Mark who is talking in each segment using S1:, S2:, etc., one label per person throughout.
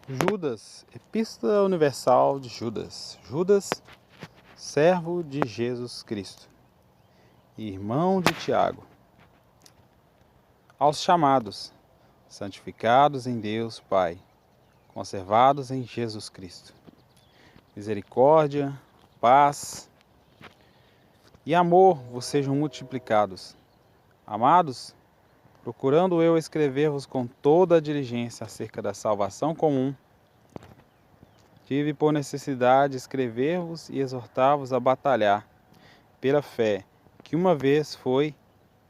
S1: Judas, Epístola Universal de Judas. Judas, servo de Jesus Cristo, irmão de Tiago. Aos chamados, santificados em Deus Pai, conservados em Jesus Cristo. Misericórdia, paz e amor vos sejam multiplicados. Amados, procurando eu escrever-vos com toda a diligência acerca da salvação comum, tive por necessidade escrever-vos e exortar-vos a batalhar pela fé que uma vez foi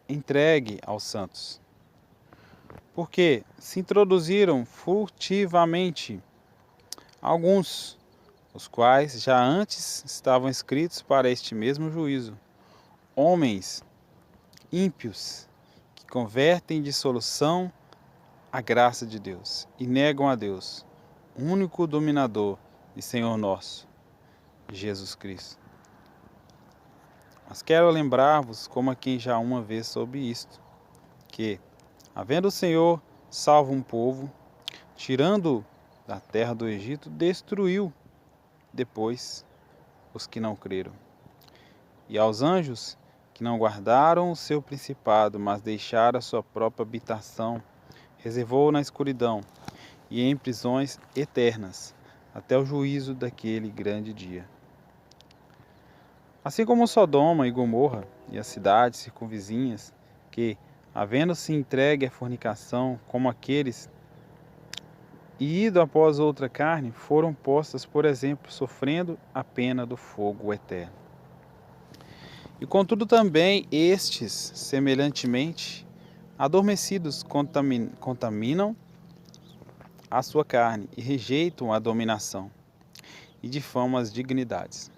S1: entregue aos santos. Porque se introduziram furtivamente alguns, os quais já antes estavam escritos para este mesmo juízo, homens ímpios que convertem em dissolução a graça de Deus e negam a Deus, único dominador e Senhor nosso, Jesus Cristo. Mas quero lembrar-vos, como a quem já uma vez soube isto, que, havendo o Senhor salvo um povo, tirando da terra do Egito, destruiu depois os que não creram. E aos anjos que não guardaram o seu principado, mas deixaram a sua própria habitação, reservou na escuridão e em prisões eternas, até o juízo daquele grande dia. Assim como Sodoma e Gomorra e as cidades circunvizinhas, que, havendo-se entregue à fornicação, como aqueles, e ido após outra carne, foram postas, por exemplo, sofrendo a pena do fogo eterno. E contudo também estes, semelhantemente, adormecidos, contaminam a sua carne e rejeitam a dominação e difamam as dignidades.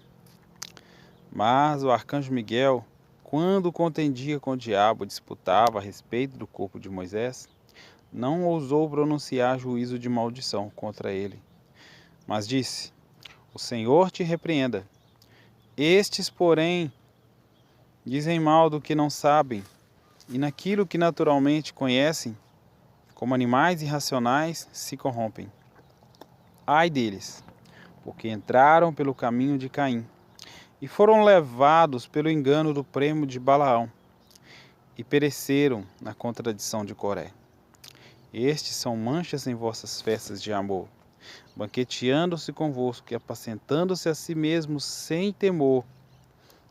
S1: Mas o arcanjo Miguel, quando contendia com o diabo, disputava a respeito do corpo de Moisés, não ousou pronunciar juízo de maldição contra ele, mas disse: O Senhor te repreenda. Estes, porém, dizem mal do que não sabem, e naquilo que naturalmente conhecem, como animais irracionais, se corrompem. Ai deles, porque entraram pelo caminho de Caim, e foram levados pelo engano do prêmio de Balaão, e pereceram na contradição de Coré. Estes são manchas em vossas festas de amor, banqueteando-se convosco e apacentando-se a si mesmos sem temor.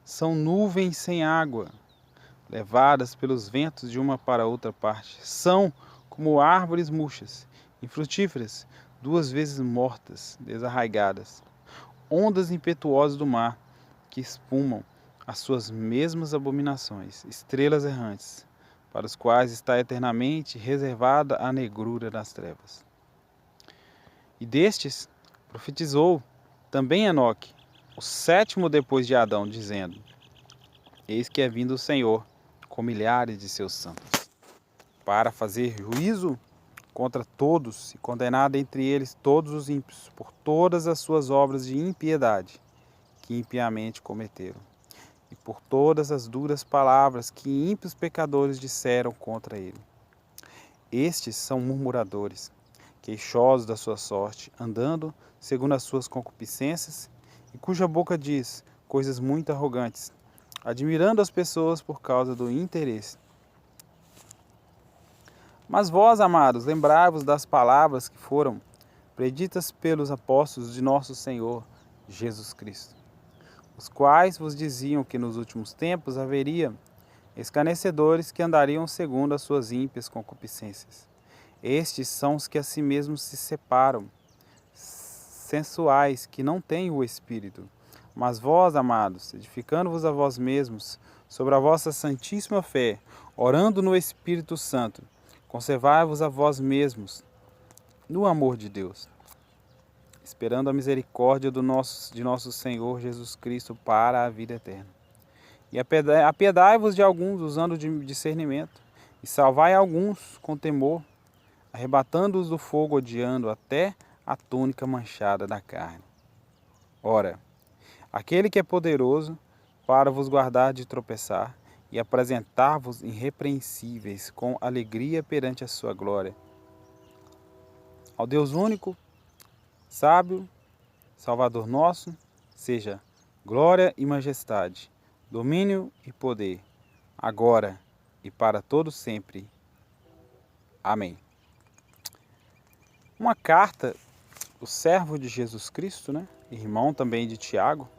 S1: São nuvens sem água, levadas pelos ventos de uma para outra parte. São como árvores murchas, infrutíferas, duas vezes mortas, desarraigadas. Ondas impetuosas do mar, que espumam as suas mesmas abominações, estrelas errantes, para os quais está eternamente reservada a negrura das trevas. E destes profetizou também Enoque, o sétimo depois de Adão, dizendo: Eis que é vindo o Senhor com milhares de seus santos, para fazer juízo contra todos e condenar dentre eles todos os ímpios por todas as suas obras de impiedade que impiamente cometeram, e por todas as duras palavras que ímpios pecadores disseram contra ele. Estes são murmuradores, queixosos da sua sorte, andando segundo as suas concupiscências, e cuja boca diz coisas muito arrogantes, admirando as pessoas por causa do interesse. Mas vós, amados, lembrai-vos das palavras que foram preditas pelos apóstolos de nosso Senhor Jesus Cristo, os quais vos diziam que nos últimos tempos haveria escarnecedores que andariam segundo as suas ímpias concupiscências. Estes são os que a si mesmos se separam, sensuais, que não têm o Espírito. Mas vós, amados, edificando-vos a vós mesmos sobre a vossa santíssima fé, orando no Espírito Santo, conservai-vos a vós mesmos no amor de Deus, esperando a misericórdia de nosso Senhor Jesus Cristo para a vida eterna. E apiedai-vos de alguns usando de discernimento, e salvai alguns com temor, arrebatando-os do fogo, odiando até a túnica manchada da carne. Ora, aquele que é poderoso para vos guardar de tropeçar e apresentar-vos irrepreensíveis com alegria perante a sua glória. Ao Deus único, sábio, Salvador nosso, seja glória e majestade, domínio e poder, agora e para todo sempre. Amém. Uma carta, o servo de Jesus Cristo, né? Irmão também de Tiago,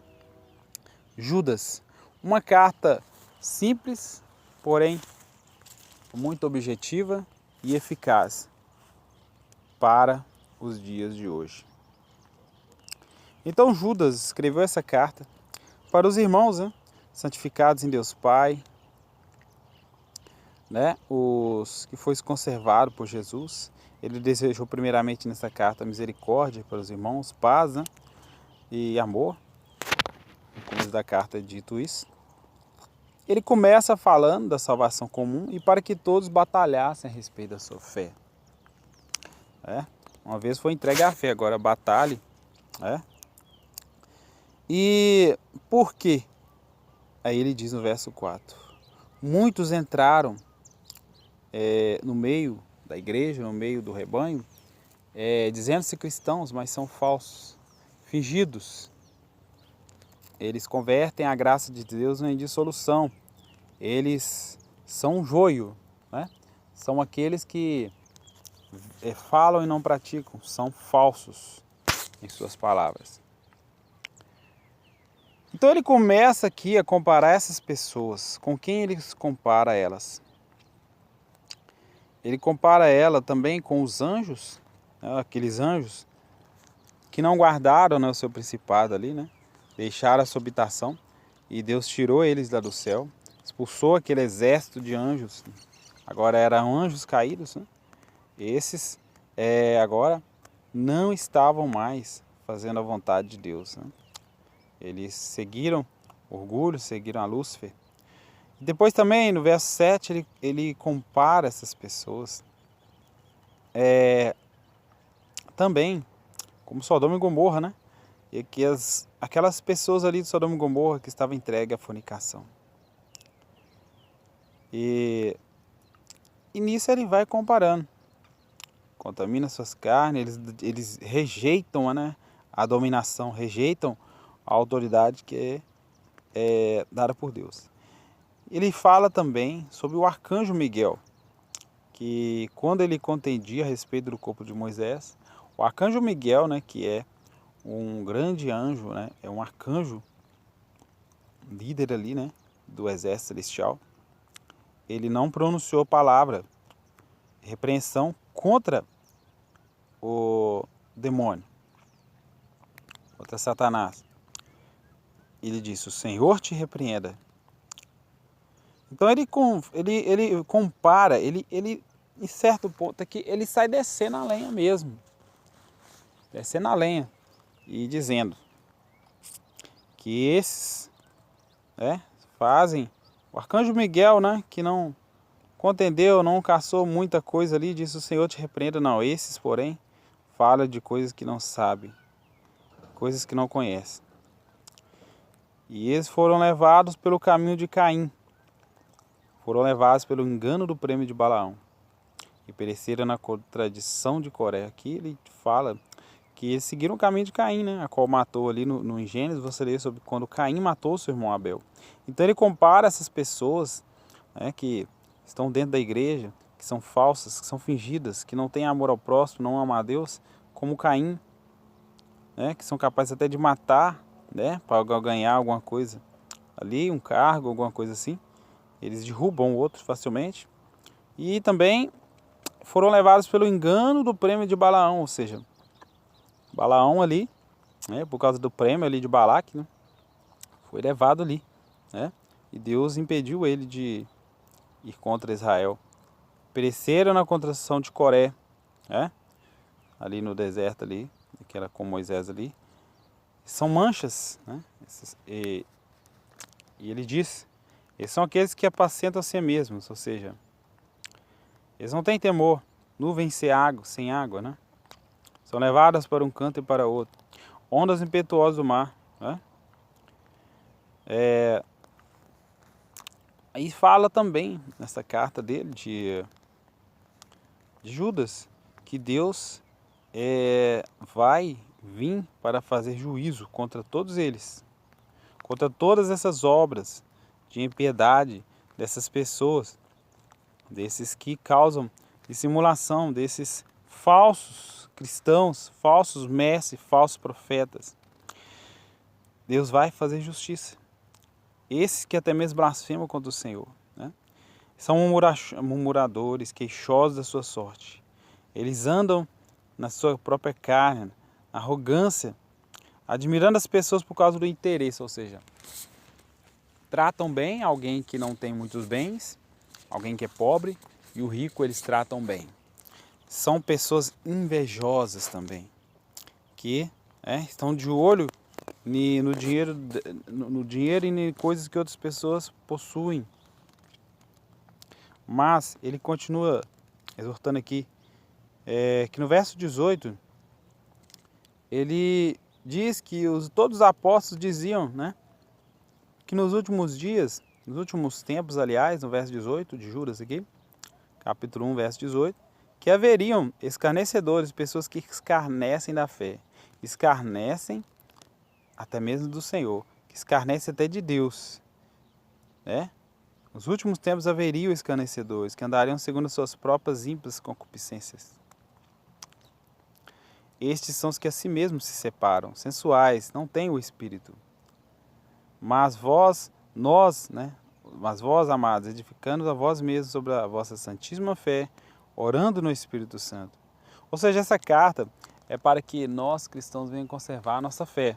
S1: Judas. Uma carta simples, porém muito objetiva e eficaz para os dias de hoje. Então Judas escreveu essa carta para os irmãos, né, santificados em Deus Pai, né, os que foi conservado por Jesus. Ele desejou primeiramente nessa carta misericórdia para os irmãos, paz, né, e amor. No começo da carta é dito isso. Ele começa falando da salvação comum e para que todos batalhassem a respeito da sua fé. Uma vez foi entregue a fé, agora batalhe. E por quê? Aí ele diz no verso 4. Muitos entraram no meio da igreja, no meio do rebanho, dizendo-se cristãos, mas são falsos, fingidos. Eles convertem a graça de Deus em dissolução. Eles são um joio, né? São aqueles que falam e não praticam, são falsos em suas palavras. Então ele começa aqui a comparar essas pessoas. Com quem ele compara elas? Ele compara ela também com os anjos, né? Aqueles anjos que não guardaram, né, o seu principado ali, né? Deixaram a sua habitação e Deus tirou eles lá do céu, expulsou aquele exército de anjos. Agora eram anjos caídos, né? Esses agora não estavam mais fazendo a vontade de Deus, né? Eles seguiram orgulho, seguiram a Lúcifer. E depois também no verso 7 ele compara essas pessoas também como Sodoma e Gomorra, né? E que aquelas pessoas ali de Sodoma e Gomorra que estavam entregues à fornicação. E nisso ele vai comparando. Contamina suas carnes, eles rejeitam, né, a dominação, rejeitam a autoridade que é dada por Deus. Ele fala também sobre o arcanjo Miguel, que quando ele contendia a respeito do corpo de Moisés, o arcanjo Miguel, né, que é um grande anjo, né, é um arcanjo líder ali, né, do exército celestial, ele não pronunciou palavra, repreensão contra o demônio, contra Satanás. Ele disse: o Senhor te repreenda. Então ele compara, ele em certo ponto aqui, ele sai descendo a lenha mesmo. Descendo a lenha e dizendo que esses fazem, o arcanjo Miguel, né, que não contendeu, não caçou muita coisa ali, disse: o Senhor te repreenda. Não, esses porém fala de coisas que não sabem, coisas que não conhecem. E eles foram levados pelo caminho de Caim, foram levados pelo engano do prêmio de Balaão e pereceram na contradição de Coré. Aqui ele fala que eles seguiram o caminho de Caim, né? A qual matou ali no Gênesis, você lê sobre quando Caim matou seu irmão Abel. Então ele compara essas pessoas, né, que estão dentro da igreja, que são falsas, que são fingidas, que não têm amor ao próximo, não amam a Deus, como Caim, né, que são capazes até de matar, né, para ganhar alguma coisa ali, um cargo, alguma coisa assim. Eles derrubam o outro facilmente. E também foram levados pelo engano do prêmio de Balaão, ou seja, Balaão ali, né, por causa do prêmio ali de Balaque, né, foi levado ali, né, e Deus impediu ele de ir contra Israel. Pereceram na contradição de Coré, né, ali no deserto ali, que era com Moisés ali. São manchas, né, e ele diz: eles são aqueles que apacentam a si mesmos, ou seja, eles não têm temor, nuvens sem água, né? São levadas para um canto e para outro, ondas impetuosas do mar, né? Aí fala também nessa carta dele de Judas que Deus vai vim para fazer juízo contra todos eles, contra todas essas obras de impiedade dessas pessoas, desses que causam dissimulação, desses falsos cristãos, falsos mestres, falsos profetas. Deus vai fazer justiça. Esses que até mesmo blasfemam contra o Senhor, né? São murmuradores, queixosos da sua sorte. Eles andam na sua própria carne, na arrogância, admirando as pessoas por causa do interesse, ou seja, tratam bem alguém que não tem muitos bens, alguém que é pobre, e o rico eles tratam bem. São pessoas invejosas também, que estão de olho no dinheiro e em coisas que outras pessoas possuem. Mas ele continua exortando aqui, que no verso 18, ele diz que todos os apóstolos diziam, né, que nos últimos dias, nos últimos tempos, aliás, no verso 18 de Judas aqui, capítulo 1, verso 18, que haveriam escarnecedores, pessoas que escarnecem da fé, escarnecem até mesmo do Senhor, que escarnecem até de Deus, né? Nos últimos tempos haveriam escarnecedores, que andariam segundo suas próprias ímpias concupiscências. Estes são os que a si mesmos se separam, sensuais, não têm o Espírito. Mas vós, amados, edificando a vós mesmos sobre a vossa santíssima fé, orando no Espírito Santo. Ou seja, essa carta é para que nós, cristãos, venhamos conservar a nossa fé.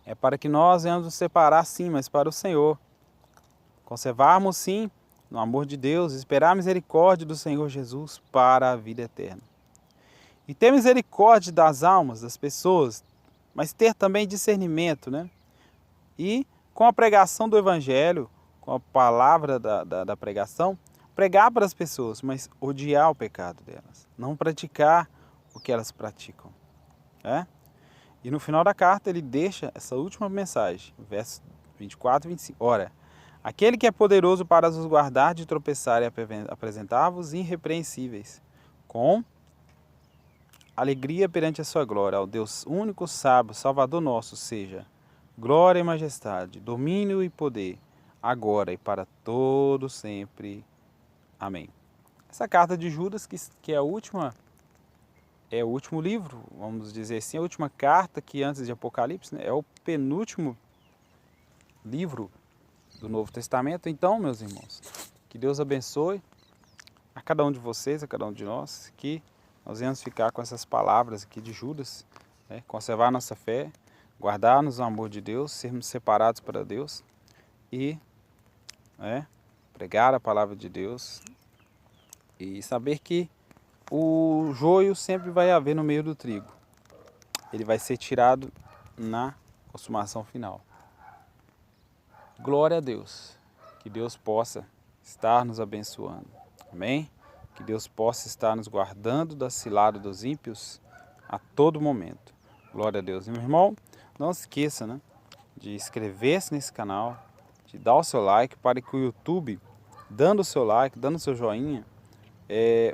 S1: É para que nós venhamos nos separar, sim, mas para o Senhor. Conservarmos, sim, no amor de Deus, esperar a misericórdia do Senhor Jesus para a vida eterna. E ter misericórdia das almas, das pessoas, mas ter também discernimento, né? E com a pregação do Evangelho, com a palavra da pregação, pregar para as pessoas, mas odiar o pecado delas, não praticar o que elas praticam. E no final da carta ele deixa essa última mensagem, versos 24 e 25. Ora, aquele que é poderoso para os guardar de tropeçar e apresentar-vos irrepreensíveis, com alegria perante a sua glória, ao Deus único, sábio, Salvador nosso, seja glória e majestade, domínio e poder, agora e para todo sempre. Amém. Essa carta de Judas, que é a última, é o último livro, vamos dizer assim, a última carta que antes de Apocalipse, né, é o penúltimo livro do Novo Testamento. Então, meus irmãos, que Deus abençoe a cada um de vocês, a cada um de nós, que nós venhamos ficar com essas palavras aqui de Judas, né, conservar a nossa fé, guardar-nos o amor de Deus, sermos separados para Deus e pregar a palavra de Deus e saber que o joio sempre vai haver no meio do trigo. Ele vai ser tirado na consumação final. Glória a Deus. Que Deus possa estar nos abençoando. Amém? Que Deus possa estar nos guardando da cilada dos ímpios a todo momento. Glória a Deus. E, meu irmão, não se esqueça, né, de inscrever-se nesse canal, de dar o seu like para que o YouTube, dando o seu like, dando o seu joinha,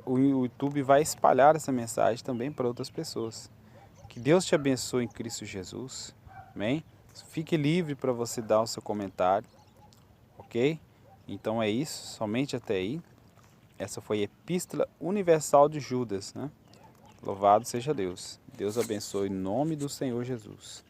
S1: o YouTube vai espalhar essa mensagem também para outras pessoas. Que Deus te abençoe em Cristo Jesus. Amém? Fique livre para você dar o seu comentário. Ok? Então é isso, somente até aí. Essa foi a Epístola Universal de Judas, né? Louvado seja Deus. Deus abençoe em nome do Senhor Jesus.